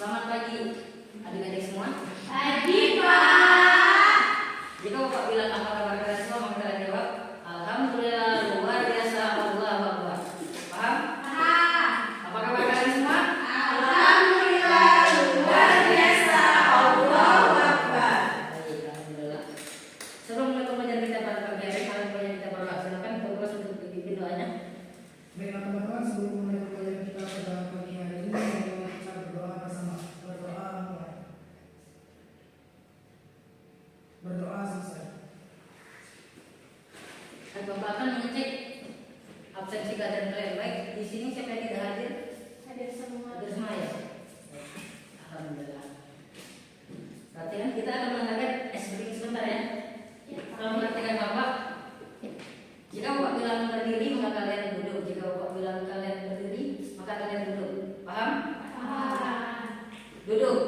Selamat pagi adik-adik semua. Pagi, Pak. Jika Bapak bilang apa kabar kalian semua, maka kalian jawab alhamdulillah, luar biasa, Allahu Akbar. Paham? Paham. Apa kabar kalian semua? Alhamdulillah, luar biasa, Allahu Akbar. Baik, alhamdulillah. Sebelum mulai pembelajaran kita pada pagi hari, kalian kita berdoa. Silakan fokus untuk dipimpin doanya. Baiklah teman-teman, sebelum mulai pembelajaran kita pada pagi hari ini, marilah kita berdoa bersama. Berdoa selesai. Bapak akan mengecek absensi keadaan kalian. Baik, di sini siapa yang tidak hadir? Hadir semua. Hadir semua ya. Alhamdulillah. Berarti kan kita akan mengadakan breaking sebentar ya. Kalau memperhatikan Bapak, jika Bapak bilang berdiri maka kalian duduk. Jika Bapak bilang kalian berdiri maka kalian duduk. Paham? Paham. Duduk.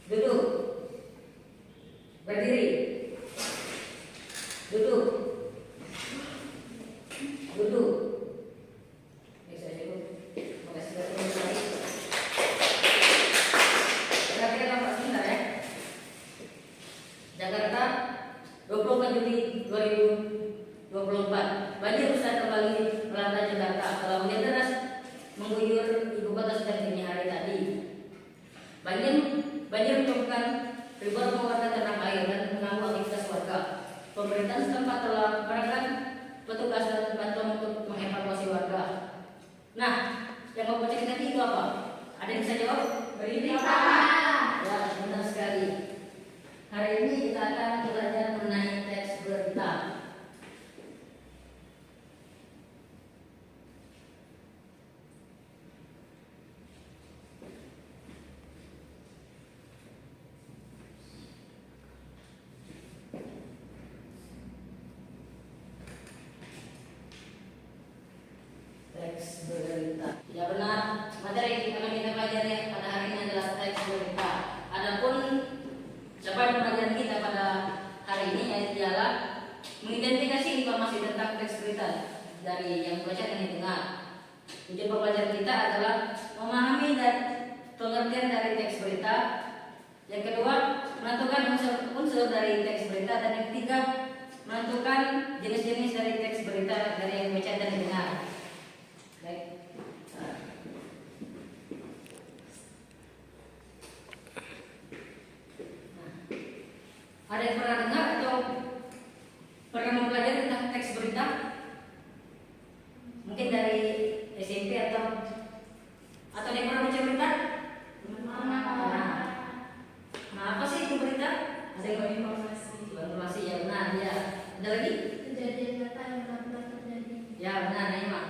Duduk. Berdiri. Duduk. Duduk. Bisa cukup. Makasih sudah selesai. Perhatikan Bapak sebentar ya. Jakarta 24 Juli 2024. Banjir besar kembali melanda Jakarta. Setelah hujan deras mengguyur ibu kota sejak dini hari tadi. Banjir menyebabkan ribuan rumah warga terendam air dan mengganggu aktivitas warga. Pemerintah setempat telah mengerahkan petugas dan bantuan untuk mengevakuasi warga. Nah, yang mau baca kita itu apa? Ada yang bisa jawab? Berita. Ya, benar sekali. Hari ini kita akan belajar mengenai teks berita. Teks berita. Ya benar, materi yang akan kita pelajari pada hari ini adalah teks berita. Adapun capaian pembelajaran kita pada hari ini adalah mengidentifikasi informasi tentang teks berita dari yang dibaca dan didengar. Tujuan pembelajaran kita adalah memahami dan pengertian dari teks berita. Yang kedua, menentukan unsur dari teks berita, dan yang ketiga, menentukan jenis-jenis dari teks berita dari yang dibaca dan didengar. Baik. Ada yang pernah dengar atau pernah mempelajari tentang teks berita? Mungkin dari SMP atau ada yang pernah baca berita? Nah, apa sih itu berita? Ada yang informasi ya benar ya. Ada lagi? Kejadian nyata yang benar-benar terjadi. Ya benar, Naima.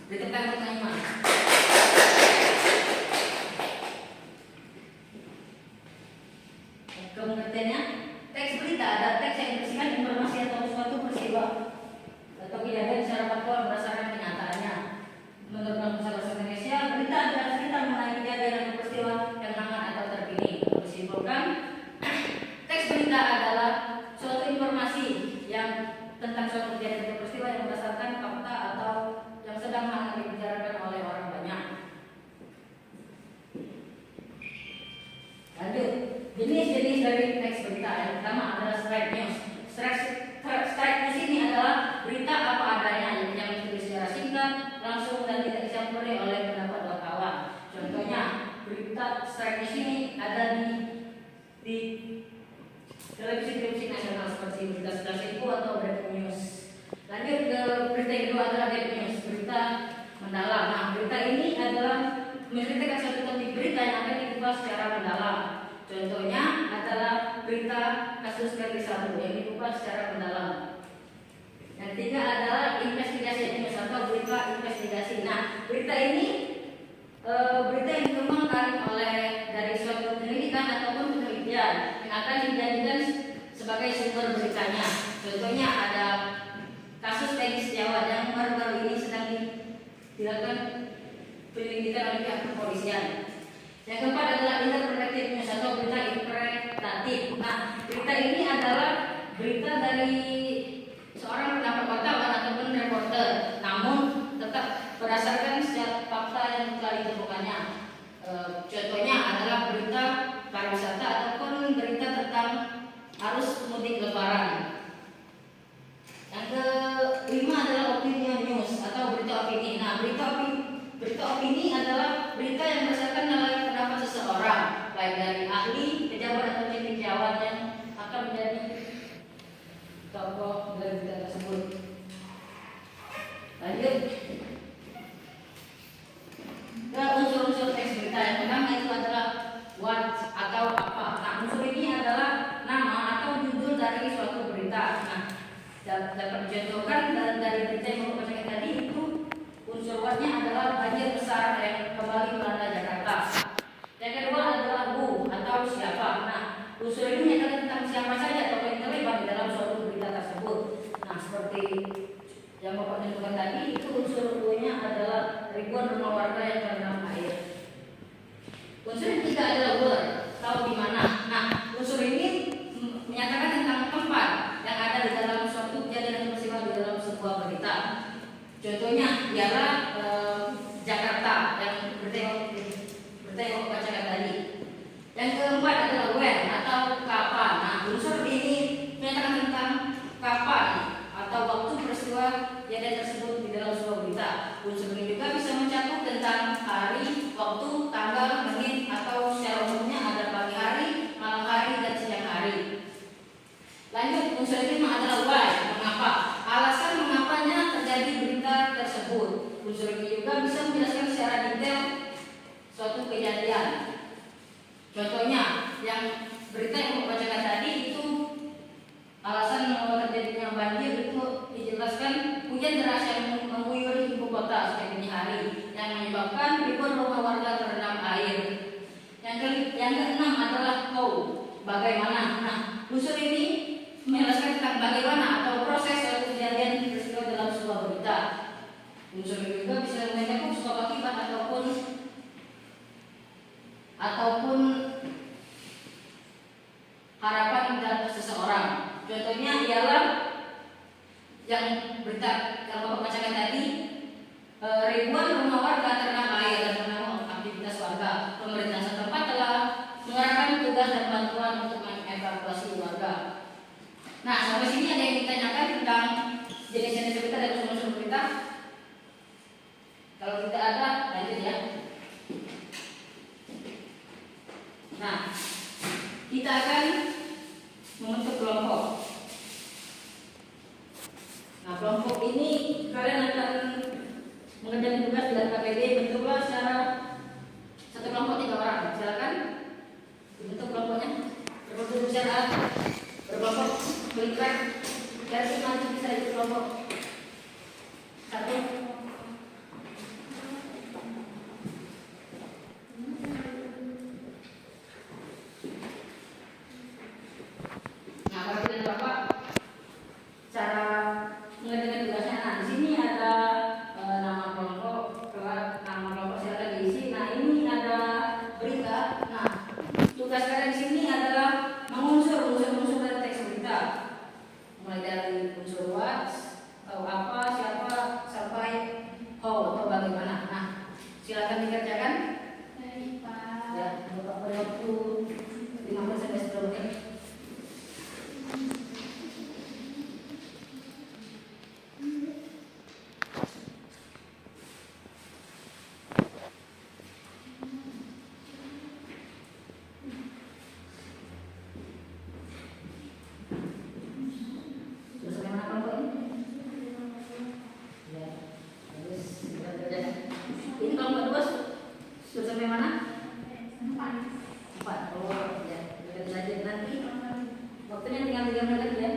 Ditekan untuk Naima. Pengertiannya, teks berita ada teks yang berisikan informasi atau suatu peristiwa atau kejadian secara faktual berdasarkan kenyataannya. Menurut Bahasa Indonesia, berita adalah cerita mengenai kejadian atau peristiwa yang hangat atau terkini. Disimpulkan, teks berita adalah suatu informasi yang tentang suatu kejadian atau peristiwa yang berdasarkan fakta atau yang sedang hangat dibicarakan oleh orang banyak. Lanjut, jenis-jenis dari teks berita. Yang pertama adalah straight news. Straight news ini adalah berita apa adanya yang ditulis secara singkat, langsung dan tidak dicampuri oleh pendapat wartawan. Contohnya, berita straight news ini ada di televisi nasional seperti berita Stasiunku atau breaking news. Lanjut ke berita yang kedua adalah deep news, berita mendalam. Nah, berita ini adalah menceritakan suatu topik berita yang akan dikupas secara mendalam. Contohnya adalah berita kasus Verdi Sambo yang dikupas secara mendalam. Yang ketiga adalah investigasi news atau berita investigasi. Nah, berita ini berita yang dikembangkan oleh dari suatu penelitian ataupun penelitian yang akan dijadikan sebagai sumber beritanya. Contohnya ada kasus Peggy Setiawan yang baru-baru ini sedang dilakukan penyelidikan oleh pihak kepolisian. Yang keempat adalah interpretatif news atau berita interpretatif. Nah, berita ini adalah berita dari seorang pendapat wartawan ataupun reporter, namun tetap berdasarkan setiap fakta yang telah seperti lebaran. Yang kelima adalah opinion news atau berita opini. Nah, berita opini adalah berita yang berdasarkan dari pendapat seseorang, baik dari ahli, pejabat atau cendekiawan yang akan menjadi tokoh dari berita tersebut. Lanjut ke unsur-unsur teks berita. Yang pertama itu adalah what atau apa. Nah, unsur ini adalah nama atau judul dari suatu berita. Nah, dapat dicontohkan dari berita yang mau bacakan tadi itu unsur what-nya adalah banjir besar yang kembali melanda Jakarta. Yang kedua adalah who atau siapa. Nah, unsur ini menyatakan tentang siapa saja tokoh yang terlibat di dalam suatu berita tersebut. Nah, seperti yang Bapak tentukan tadi itu unsur who-nya adalah ribuan rumah warga yang terendam air. Unsur yang ketiga adalah where, tahu di mana. Nah, unsur ini menyatakan tentang tempat yang ada di dalam suatu kejadian atau peristiwa di dalam sebuah berita. Contohnya ialah Jakarta yang berita yang aku bacakan tadi. Yang keempat adalah when atau kapan. Nah, unsur ini menyatakan tentang kapan atau waktu peristiwa kejadian tersebut di dalam sebuah berita. Unsur ini juga bisa mencakup tentang hari, waktu, tanggal, menit, atau secara umumnya ada pagi hari, malam hari, dan siang hari. Lanjut, unsur ini adalah why, mengapa. Alasan mengapanya terjadi berita tersebut. Unsur ini juga bisa menjelaskan secara detail suatu kejadian. Contohnya, yang berita yang aku bacakan tadi itu alasan mengapa terjadinya banjir itu dijelaskan hujan deras yang mengguyur ibu kota setiap dini hari yang menyebabkan ribuan rumah warga terendam air. Yang keenam adalah how, bagaimana. Nah, unsur ini menjelaskan tentang bagaimana atau proses suatu kejadian peristiwa dalam sebuah berita. Unsur ini juga bisa mencakup sebab akibat ataupun harapan dari seseorang. Contohnya ialah yang berita yang Bapak bacakan tadi, ribuan rumah warga terendam air dan mengganggu aktivitas warga. Pemerintah setempat telah mengerahkan tugas dan bantuan untuk mengevakuasi warga. Nah, sampai sini ada yang ditanyakan tentang jenis-jenis berita dan unsur-unsur berita? Kalau tidak ada, lanjut ya. Nah, kita akan membentuk kelompok. Nah, kelompok ini kalian akan mengerjakan tugas dari KPD. Bentuklah secara satu kelompok 3 orang. Silakan dibentuk kelompoknya. Berbentuk secara berkelompok bergerak dari nanti bisa ikut kelompok. 1. Nah, kalau kita coba cara mengerjakan tugasnya. Nah, di sini ada nama kelompok, silakan diisi. Nah, ini ada berita. Nah, tugas kalian di sini adalah mengunsur unsur dari teks berita, mulai dari unsur what, atau apa, siapa, sampai how atau bagaimana. Nah, silakan dikerjakan. Baik, Pak. Ya, Bapak beri waktu 15 sampai 10 menit. Sudah sampai mana kelompok ini? Ya, habis kita kerjakan. Ini kelompok 2 sudah sampai mana? 4. Oh, ya, kita belajar nanti. Waktunya tinggal 3 menit lagi ya.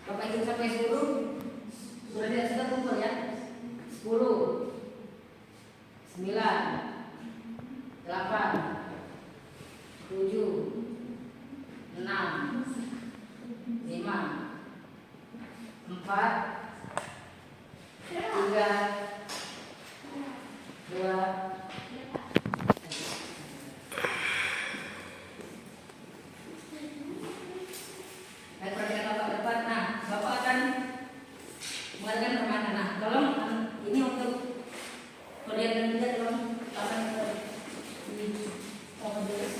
Bapak hitung sampai 10. 9, 8, 7, 6, 5, 4, 3, 2. Baik, perhatikan Bapak depan. Nah, Bapak akan mengadakan permainan. Nah, tolong ini untuk perlihatkan juga, tolong akan di komputer.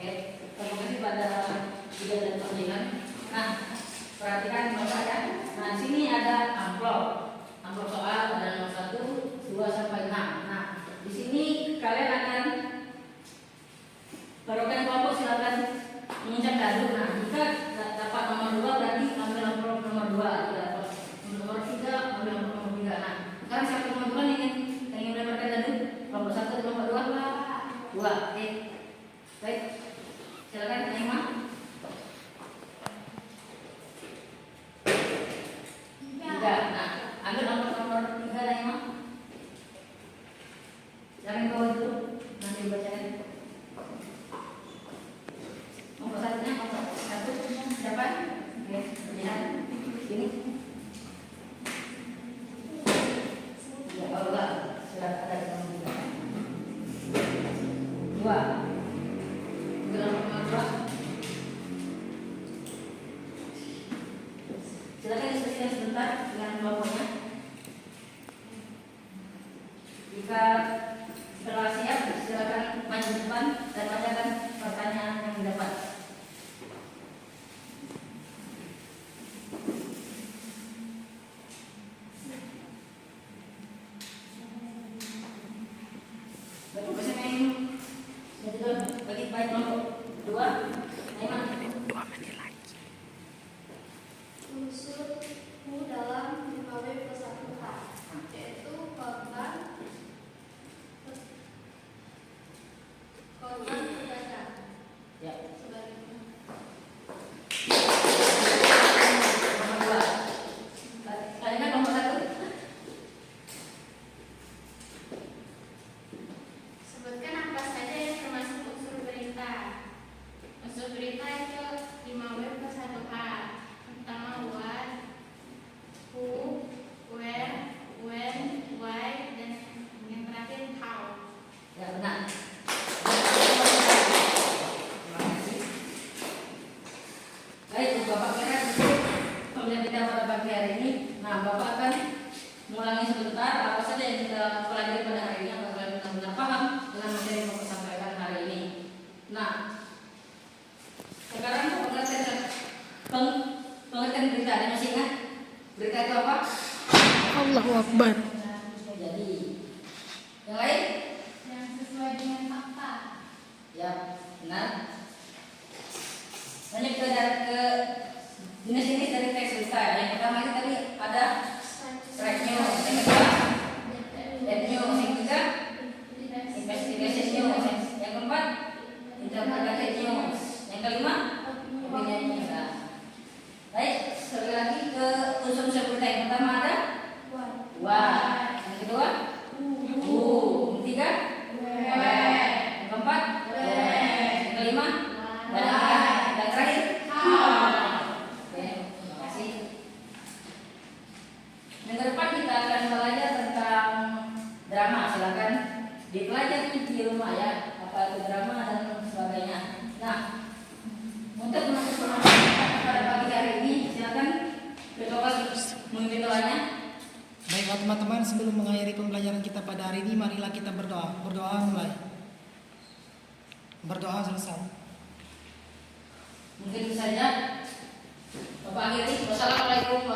Oke, terima kasih pada juga dan perhatian. Nah, perhatikan Bapak ya. Nah, di sini ada amplop. Amplop soal ada nomor 1, 2 sampai 6. Nah, di sini kalian akan barokan kelompok, silakan mengucap dadu. Nah, jika dapat nomor 2 berarti ambil amplop nomor 2. Jika dapat nomor 3 ambil amplop nomor 3. Nah, sekarang siapa yang mau ingin mendapatkan dadu? Kelompok 1 atau kelompok 2? 2. Oke. Baik. Silakan Naima. 3. Nah, ambil nomor 3 Naima. Jangan bawa dulu, nanti bacain. Nomor 1-nya, nomor 1 siapa? Oke, lihat sini. Ya, bawa. Silakan ada nomor 3. 2. Silakan diskusikan sebentar dengan kelompoknya. Jika telah siap, silakan maju depan dan bacakan pertanyaan yang didapat. Baik, bisa main bagi baik kelompok 2. Naima. Unsurmu dalam 5W+1H, yaitu korban pedagang. Ya. Sebaliknya. Nomor 2. Kalian nomor 1. Sebutkan apa saja yang termasuk unsur berita. Unsur berita itu 5W+1H. Pertama what, who, where, when, why, dan yang terakhir how. Ya, benar. Terima kasih. Baik, Bapak kira pembelajaran kita pada pagi hari ini. Nah, Bapak akan mengulangi sebentar apa saja yang kita pelajari pada hari ini agar kalian benar-benar paham dengan materi yang Bapak sampaikan hari ini. Nah, sekarang pengertian berita, ada masih ingat? Berita itu apa? Allahu Akbar. Jadi, yang lain? Yang sesuai dengan fakta. Ya, benar. Lanjut ke jenis-jenis dari teks berita. Yang pertama itu tadi ada strike news, yang kedua dead news, yang ketiga investigation news, yang keempat interpretative news, yang kelima opinion news. Baik, sekali lagi ke unsur-unsur berita. Yang pertama ada wah, yang kedua yang ketiga yang keempat yang kelima dan yang terakhir. Oke, terima kasih. Minggu depan kita akan belajar tentang drama. Silakan dipelajari di rumah ya, apa itu drama dan sebagainya. Nah, untuk menutup pertemuan pada pagi hari ini, silakan ketua memimpin doanya. Baiklah teman-teman, sebelum mengakhiri pembelajaran kita pada hari ini, marilah kita berdoa. Berdoa mulai. Berdoa selesai. Mungkin saja Bapak akhiri. Wassalamualaikum